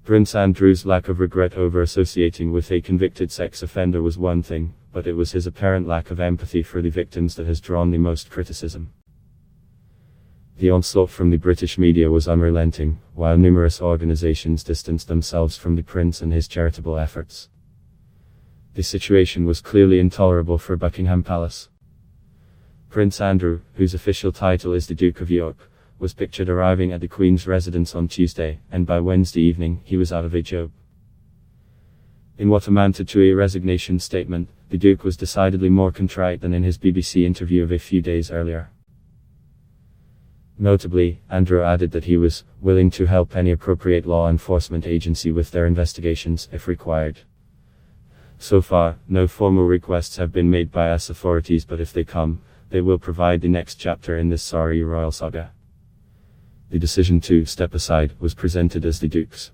Prince Andrew's lack of regret over associating with a convicted sex offender was one thing, but it was his apparent lack of empathy for the victims that has drawn the most criticism. The onslaught from the British media was unrelenting, while numerous organisations distanced themselves from the prince and his charitable efforts. The situation was clearly intolerable for Buckingham Palace. Prince Andrew, whose official title is the Duke of York, was pictured arriving at the Queen's residence on Tuesday, and by Wednesday evening, he was out of a job. In what amounted to a resignation statement, the Duke was decidedly more contrite than in his BBC interview of a few days earlier. Notably, Andrew added that he was willing to help any appropriate law enforcement agency with their investigations, if required. So far, no formal requests have been made by US authorities, but if they come, they will provide the next chapter in this sorry royal saga. The decision to step aside was presented as the Duke's.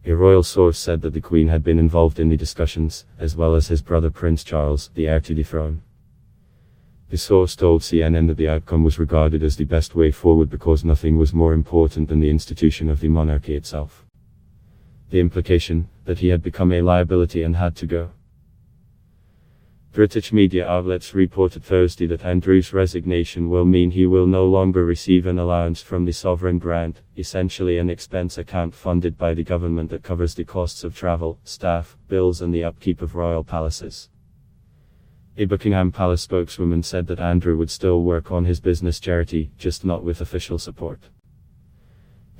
A royal source said that the Queen had been involved in the discussions, as well as his brother Prince Charles, the heir to the throne. The source told CNN that the outcome was regarded as the best way forward because nothing was more important than the institution of the monarchy itself. The implication, that he had become a liability and had to go. British media outlets reported Thursday that Andrew's resignation will mean he will no longer receive an allowance from the sovereign grant, essentially an expense account funded by the government that covers the costs of travel, staff, bills and the upkeep of royal palaces. A Buckingham Palace spokeswoman said that Andrew would still work on his business charity, just not with official support.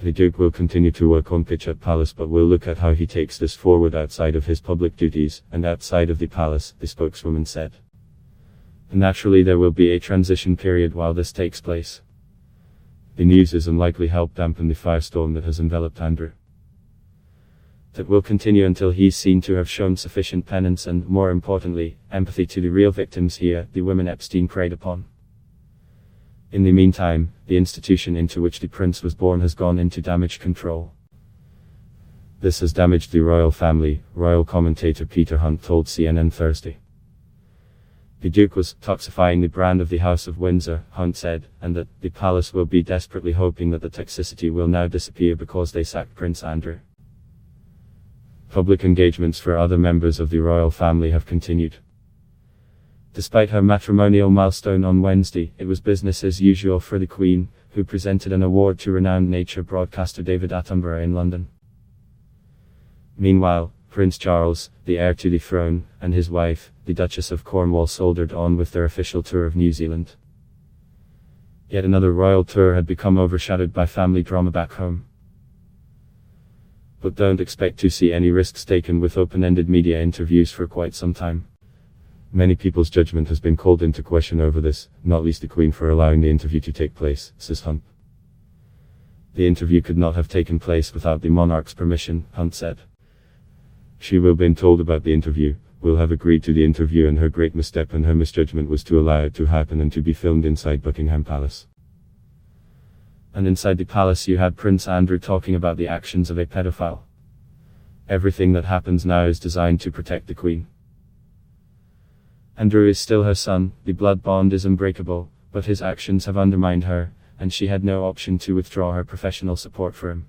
The Duke will continue to work on pitch at Palace but will look at how he takes this forward outside of his public duties, and outside of the Palace, the spokeswoman said. Naturally there will be a transition period while this takes place. The news is unlikely help dampen the firestorm that has enveloped Andrew. That will continue until he's seen to have shown sufficient penance and, more importantly, empathy to the real victims here, the women Epstein preyed upon. In the meantime, the institution into which the prince was born has gone into damage control. This has damaged the royal family, royal commentator Peter Hunt told CNN Thursday. The Duke was toxifying the brand of the House of Windsor, Hunt said, and that the palace will be desperately hoping that the toxicity will now disappear because they sacked Prince Andrew. Public engagements for other members of the royal family have continued. Despite her matrimonial milestone on Wednesday, it was business as usual for the Queen, who presented an award to renowned nature broadcaster David Attenborough in London. Meanwhile, Prince Charles, the heir to the throne, and his wife, the Duchess of Cornwall soldiered on with their official tour of New Zealand. Yet another royal tour had become overshadowed by family drama back home. But don't expect to see any risks taken with open-ended media interviews for quite some time. Many people's judgment has been called into question over this, not least the Queen for allowing the interview to take place, says Hunt. The interview could not have taken place without the monarch's permission, Hunt said. She will have been told about the interview, will have agreed to the interview, and her great misstep and her misjudgment was to allow it to happen and to be filmed inside Buckingham Palace. And inside the palace you had Prince Andrew talking about the actions of a pedophile. Everything that happens now is designed to protect the Queen. Andrew is still her son, the blood bond is unbreakable, but his actions have undermined her, and she had no option to withdraw her professional support for him.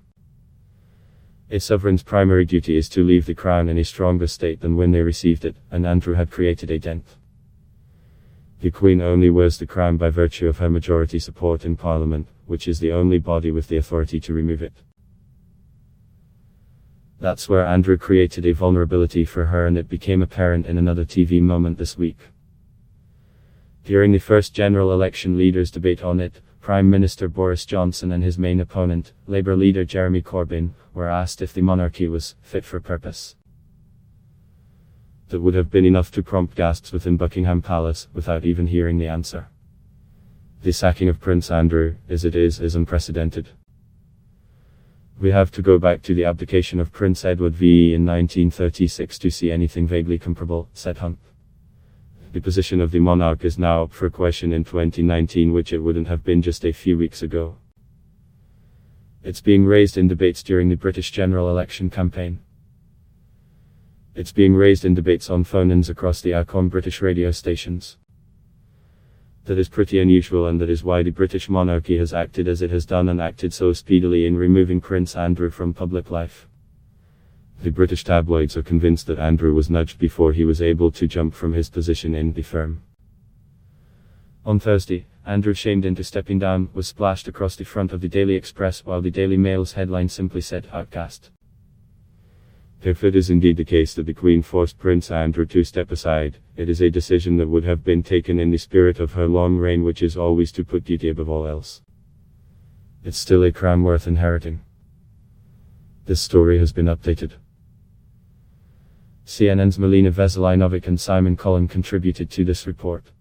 A sovereign's primary duty is to leave the crown in a stronger state than when they received it, and Andrew had created a dent. The Queen only wears the crown by virtue of her majority support in Parliament, which is the only body with the authority to remove it. That's where Andrew created a vulnerability for her, and it became apparent in another TV moment this week. During the first general election leaders' debate on it, Prime Minister Boris Johnson and his main opponent, Labour leader Jeremy Corbyn, were asked if the monarchy was fit for purpose. That would have been enough to prompt gasps within Buckingham Palace, without even hearing the answer. The sacking of Prince Andrew, as it is unprecedented. We have to go back to the abdication of Prince Edward VE in 1936 to see anything vaguely comparable, said Hunt. The position of the monarch is now up for question in 2019, which it wouldn't have been just a few weeks ago. It's being raised in debates during the British general election campaign. It's being raised in debates on phone-ins across the icon British radio stations. That is pretty unusual, and that is why the British monarchy has acted as it has done, and acted so speedily in removing Prince Andrew from public life. The British tabloids are convinced that Andrew was nudged before he was able to jump from his position in the firm. On Thursday, Andrew, shamed into stepping down, was splashed across the front of the Daily Express, while the Daily Mail's headline simply said, "Outcast." If it is indeed the case that the Queen forced Prince Andrew to step aside, it is a decision that would have been taken in the spirit of her long reign, which is always to put duty above all else. It's still a crown worth inheriting. This story has been updated. CNN's Melina Veselinovic and Simon Cullen contributed to this report.